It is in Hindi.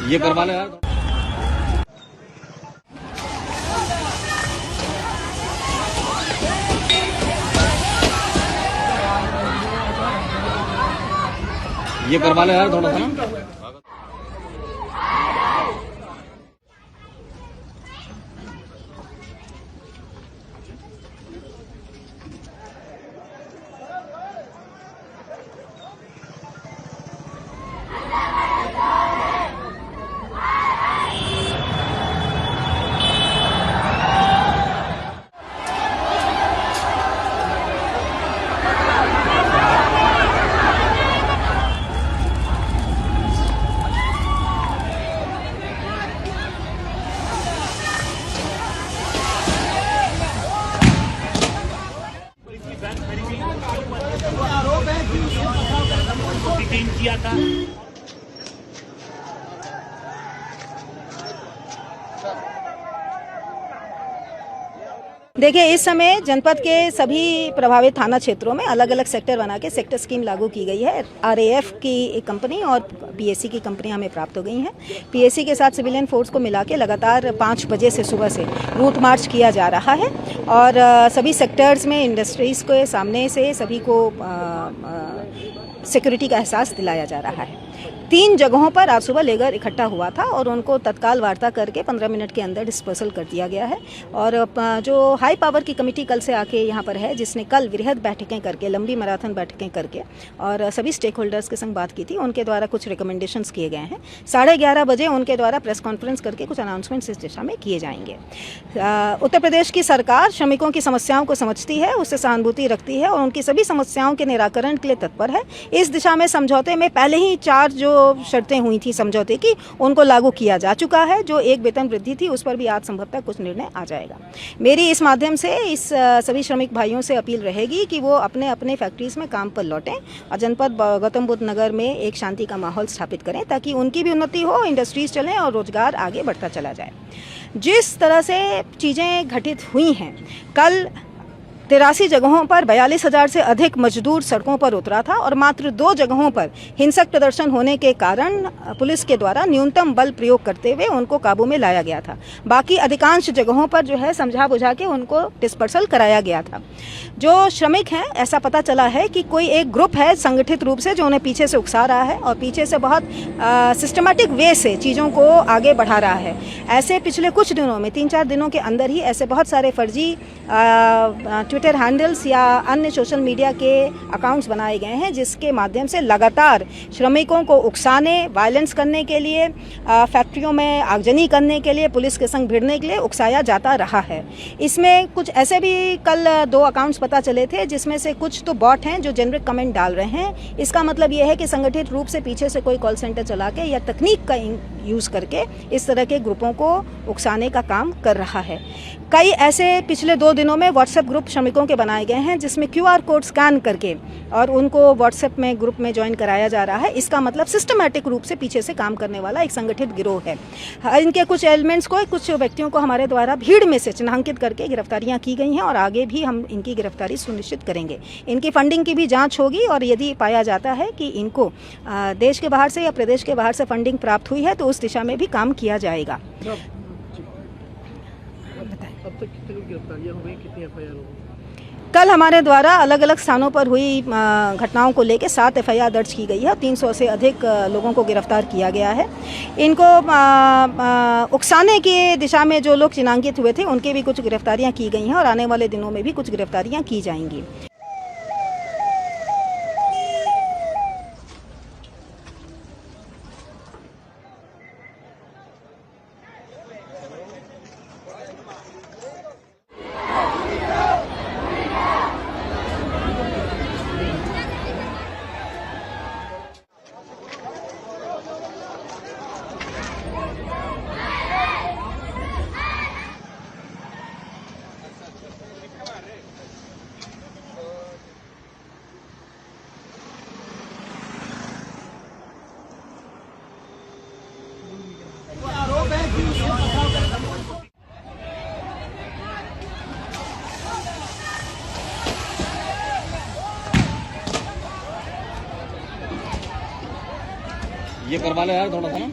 ये करवा ले यार। ये करवा ले यार थोड़ा सा ना। किया था। देखिए, इस समय जनपद के सभी प्रभावित थाना क्षेत्रों में अलग अलग सेक्टर बना के सेक्टर स्कीम लागू की गई है। RAF की एक कंपनी और PSC की कंपनी हमें प्राप्त हो गई हैं। PSC के साथ सिविलियन फोर्स को मिला के लगातार 5 बजे से सुबह से रूट मार्च किया जा रहा है और सभी सेक्टर्स में इंडस्ट्रीज़ के सामने से सभी को सिक्योरिटी का एहसास दिलाया जा रहा है। 3 जगहों पर आज सुबह लेगर इकट्ठा हुआ था और उनको तत्काल वार्ता करके 15 मिनट के अंदर डिस्पर्सल कर दिया गया है। और जो हाई पावर की कमेटी कल से आके यहाँ पर है, जिसने कल वृहद बैठकें करके, लंबी मैराथन बैठकें करके और सभी स्टेक होल्डर्स के संग बात की थी, उनके द्वारा कुछ रिकमेंडेशंस किए गए हैं। 11:30 बजे उनके द्वारा प्रेस कॉन्फ्रेंस करके कुछ अनाउंसमेंट्स इस दिशा में किए जाएंगे। उत्तर प्रदेश की सरकार श्रमिकों की समस्याओं को समझती है, उससे सहानुभूति रखती है और उनकी सभी समस्याओं के निराकरण के लिए तत्पर है। इस दिशा में समझौते में पहले ही 4 जो शर्तें हुई थी समझौते की, उनको लागू किया जा चुका है। जो एक वेतन वृद्धि थी, उस पर भी आज संभवतः कुछ निर्णय आ जाएगा। मेरी इस माध्यम से इस सभी श्रमिक भाइयों से अपील रहेगी कि वो अपने अपने फैक्ट्रीज में काम पर लौटें और जनपद गौतम बुद्ध नगर में एक शांति का माहौल स्थापित करें, ताकि उनकी भी उन्नति हो, इंडस्ट्रीज चलें और रोजगार आगे बढ़ता चला जाए। जिस तरह से चीज़ें घटित हुई हैं, कल 83 जगहों पर 42,000 से अधिक मजदूर सड़कों पर उतरा था और मात्र 2 जगहों पर हिंसक प्रदर्शन होने के कारण पुलिस के द्वारा न्यूनतम बल प्रयोग करते हुए उनको काबू में लाया गया था। बाकी अधिकांश जगहों पर जो है समझा बुझा के उनको डिस्पर्सल कराया गया था। जो श्रमिक हैं, ऐसा पता चला है कि कोई एक ग्रुप है संगठित रूप से जो उन्हें पीछे से उकसा रहा है और पीछे से बहुत सिस्टमेटिक वे से चीज़ों को आगे बढ़ा रहा है। ऐसे पिछले कुछ दिनों में 3-4 दिनों के अंदर ही ऐसे बहुत सारे फर्जी ट्विटर हैंडल्स या अन्य सोशल मीडिया के अकाउंट्स बनाए गए हैं, जिसके माध्यम से लगातार श्रमिकों को उकसाने, वायलेंस करने के लिए, फैक्ट्रियों में आगजनी करने के लिए, पुलिस के संग भिड़ने के लिए उकसाया जाता रहा है। इसमें कुछ ऐसे भी कल 2 अकाउंट्स पता चले थे, जिसमें से कुछ तो बॉट हैं जो जेनरिक कमेंट डाल रहे हैं। इसका मतलब यह है कि संगठित रूप से पीछे से कोई कॉल सेंटर चला के या तकनीक का यूज़ करके इस तरह के ग्रुपों को उकसाने का काम कर रहा है। कई ऐसे पिछले 2 दिनों में व्हाट्सएप ग्रुप श्रमिकों के बनाए गए हैं, जिसमें QR कोड स्कैन करके और उनको व्हाट्सएप में ग्रुप में ज्वाइन कराया जा रहा है। इसका मतलब सिस्टमैटिक रूप से पीछे से काम करने वाला एक संगठित गिरोह है। इनके कुछ एलिमेंट्स को, कुछ व्यक्तियों को हमारे द्वारा भीड़ में से चिन्हांकित करके गिरफ्तारियां की गई हैं और आगे भी हम इनकी गिरफ्तारी सुनिश्चित करेंगे। इनकी फंडिंग की भी जाँच होगी और यदि पाया जाता है कि इनको देश के बाहर से या प्रदेश के बाहर से फंडिंग प्राप्त हुई है तो उस दिशा में भी काम किया जाएगा। अब तक कितनी गिरफ्तारियां हो गई, कितनी FIR हो गई? कल हमारे द्वारा अलग अलग स्थानों पर हुई घटनाओं को लेकर 7 FIR दर्ज की गई है। 300 से अधिक लोगों को गिरफ्तार किया गया है। इनको उकसाने की दिशा में जो लोग चिन्हांकित हुए थे, उनके भी कुछ गिरफ्तारियां की गई हैं और आने वाले दिनों में भी कुछ गिरफ्तारियां की जाएंगी। ये करवा लो यार थोड़ा सा ना।